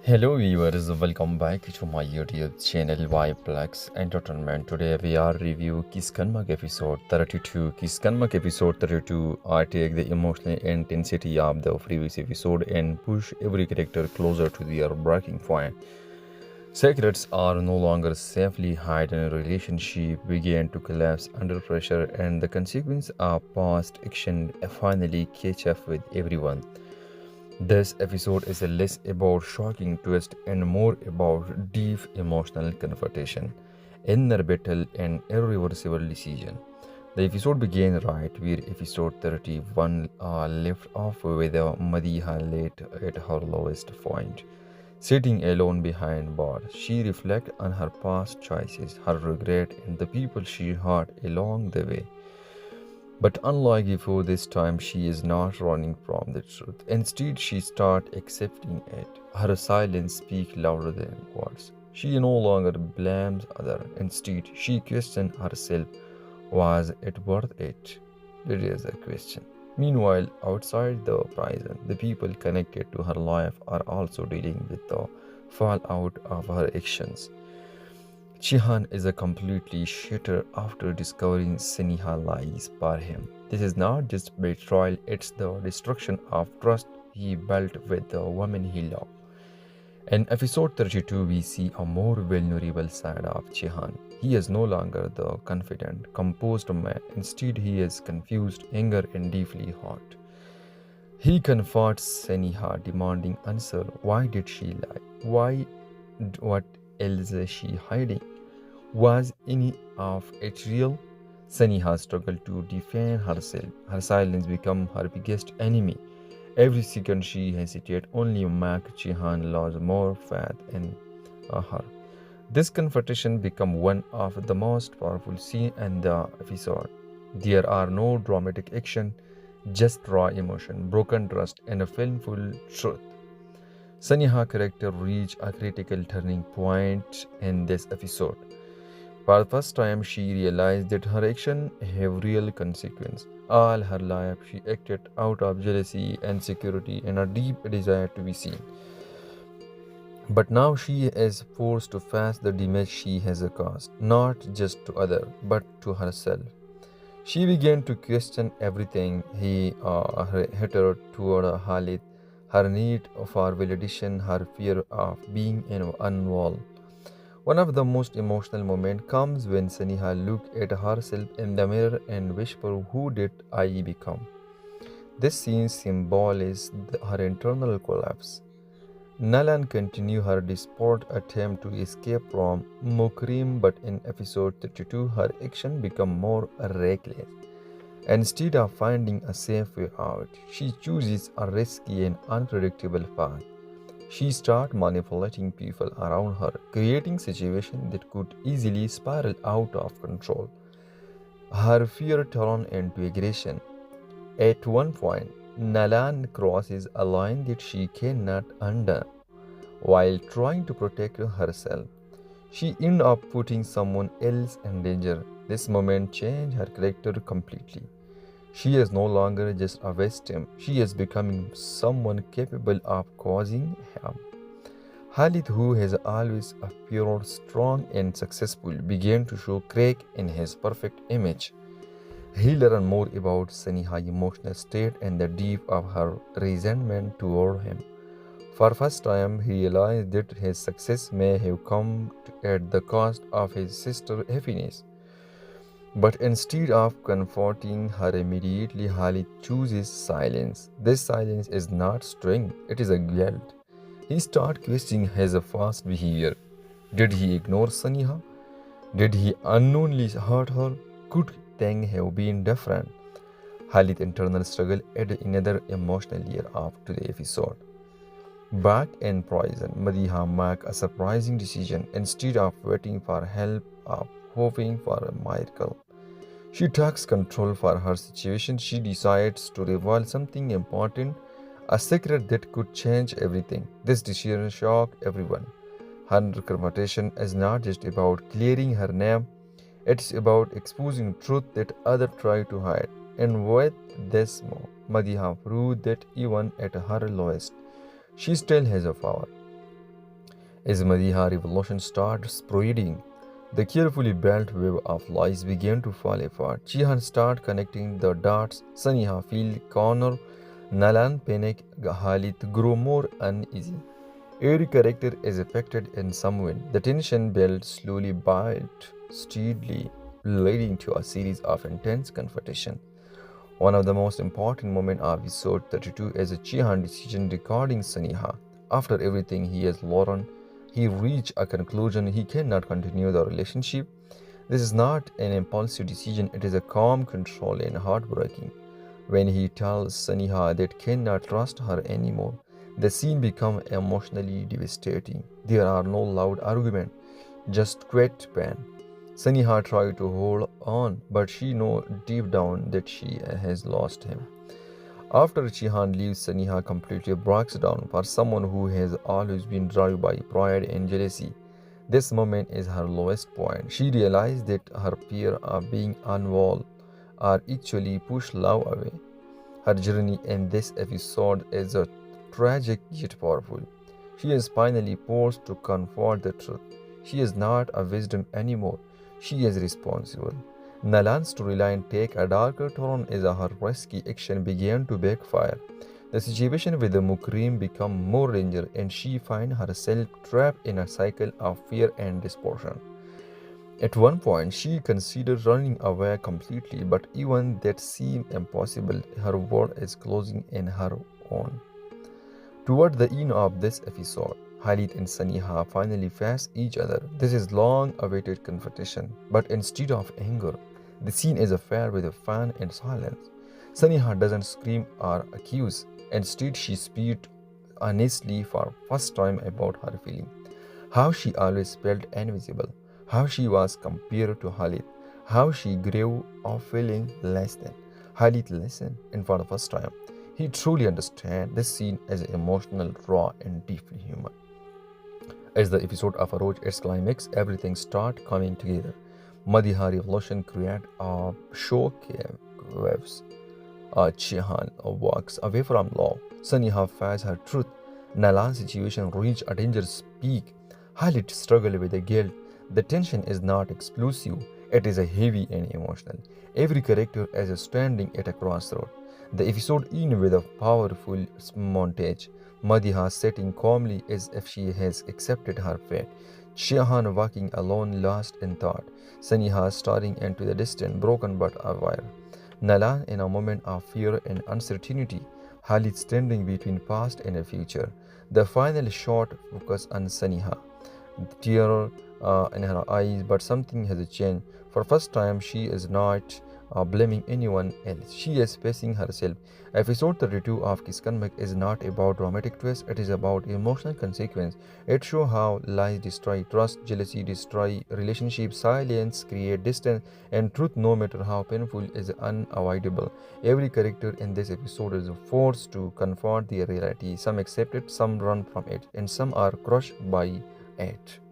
Hello viewers, welcome back to my YouTube channel Vibeflix Entertainment. Today we are review Kıskanmak episode 32. Kıskanmak episode 32 I take the emotional intensity of the previous episode and push every character closer to their breaking point. Secrets are no longer safely hidden. Relationship began to collapse under pressure and the consequence of past action finally catch up with everyone. This episode is less about shocking twist and more about deep emotional confrontation, inner battle, and irreversible decision. The episode began right where episode 31 left off with Madiha late at her lowest point. Sitting alone behind bars, she reflects on her past choices, her regret, and the people she hurt along the way. But unlike before, this time she is not running from the truth. Instead, she starts accepting it. Her silence speaks louder than words. She no longer blames others. Instead, she questions herself. Was it worth it? There is a question. Meanwhile, outside the prison, the people connected to her life are also dealing with the fallout of her actions. Chihan is a completely shattered after discovering Sneha lies for him. This is not just betrayal, it's the destruction of trust he built with the woman he loved. In episode 32, we see a more vulnerable side of Chihan. He is no longer the confident, composed man. Instead, he is confused, angry, and deeply hurt. He confronts Sneha, demanding answer. Why did she lie? Why? What else is she hiding? Was any of it real? Sneha struggled to defend herself. Her silence became her biggest enemy. Every second she hesitated only make Chihan lost more faith in her. This confrontation became one of the most powerful scenes in the episode. There are no dramatic action, just raw emotion, broken trust, and a painful truth. Sneha character reached a critical turning point in this episode. For the first time, she realized that her actions have real consequence. All her life, she acted out of jealousy, insecurity, and a deep desire to be seen. But now she is forced to face the damage she has caused, not just to others, but to herself. She began to question everything her hatred toward Khalid, her need for validation, her fear of being unwell. One of the most emotional moments comes when Saniha looks at herself in the mirror and whispers, "Who did I become?" This scene symbolizes her internal collapse. Nalan continued her desperate attempt to escape from Mukrim, but in episode 32, her action became more reckless. Instead of finding a safe way out, she chooses a risky and unpredictable path. She started manipulating people around her, creating situations that could easily spiral out of control. Her fear turned into aggression. At one point, Nalan crosses a line that she cannot undo. While trying to protect herself, she ends up putting someone else in danger. This moment changed her character completely. She is no longer just a victim, she is becoming someone capable of causing harm. Khalid, who has always appeared strong and successful, began to show crack in his perfect image. He learned more about Saniha's emotional state and the depth of her resentment toward him. For the first time, he realized that his success may have come at the cost of his sister's happiness. But instead of comforting her immediately, Khalid chooses silence. This silence is not strength, it is a guilt. He starts questioning his past behavior. Did he ignore Saniha? Did he unknowingly hurt her? Could things have been different? Khalid's internal struggle added another emotional layer to the episode. Back in prison, Madiha makes a surprising decision. Instead of waiting for help or hoping for a miracle, she takes control for her situation. She decides to reveal something important, a secret that could change everything. This decision shocked everyone. Her confrontation is not just about clearing her name, it's about exposing truth that others try to hide. And with this move, Madiha proved that even at her lowest, she still has a power. As Madiha revolution started spreading, the carefully built web of lies began to fall apart. Chihan started connecting the dots. Saniha feel corner. Nalan panic. Halit grew more uneasy. Every character is affected in some way. The tension built slowly built steadily, leading to a series of intense confrontation. One of the most important moments of episode 32 is a Chihan decision regarding Saniha. After everything he has learned, he reached a conclusion he cannot continue the relationship. This is not an impulsive decision, it is a calm control and heartbreaking. When he tells Saniha that cannot trust her anymore, the scene becomes emotionally devastating. There are no loud arguments, just quiet pain. Saniha tried to hold on, but she knows deep down that she has lost him. After Chihan leaves, Saniha completely breaks down. For someone who has always been driven by pride and jealousy, this moment is her lowest point. She realizes that her fear of being unwell are actually push love away. Her journey in this episode is a tragic yet powerful. She is finally forced to confront the truth. She is not a wisdom anymore. She is responsible. Nalan's storyline take a darker turn as her risky action began to backfire. The situation with the Mukrim become more dangerous and she finds herself trapped in a cycle of fear and desperation. At one point, she considered running away completely, but even that seemed impossible. Her world is closing in her own. Toward the end of this episode, Khalid and Saniha finally face each other. This is long-awaited confrontation, but instead of anger, the scene is affair with a fun and silence. Saniha doesn't scream or accuse. Instead, she speaks honestly for first time about her feeling. How she always felt invisible, how she was compared to Khalid, how she grew up feeling less than. Khalid listened, and for the first time, he truly understands this scene as emotional, raw, and deeply human. As the episode approaches its climax, everything starts coming together. Madiha revolution creates a shock waves. Chihan walks away from law. Saniha faces her truth. Nalan's situation reaches a dangerous peak. Khalid struggles with the guilt. The tension is not explosive, it is a heavy and emotional. Every character is standing at a crossroad. The episode ends with a powerful montage. Madiha sitting calmly as if she has accepted her fate. Chihan walking alone, lost in thought. Saniha staring into the distance, broken but aware. Nalan in a moment of fear and uncertainty. Khalid standing between past and the future. The final shot focuses on Saniha. Tear in her eyes, but something has changed. For first time, she is not blaming anyone else. She is facing herself. Episode 32 of Kıskanmak is not about dramatic twist. It is about emotional consequence. It shows how lies destroy trust, jealousy destroy relationships, silence create distance, and truth, no matter how painful, is unavoidable. Every character in this episode is forced to confront their reality. Some accept it, some run from it, and some are crushed by it.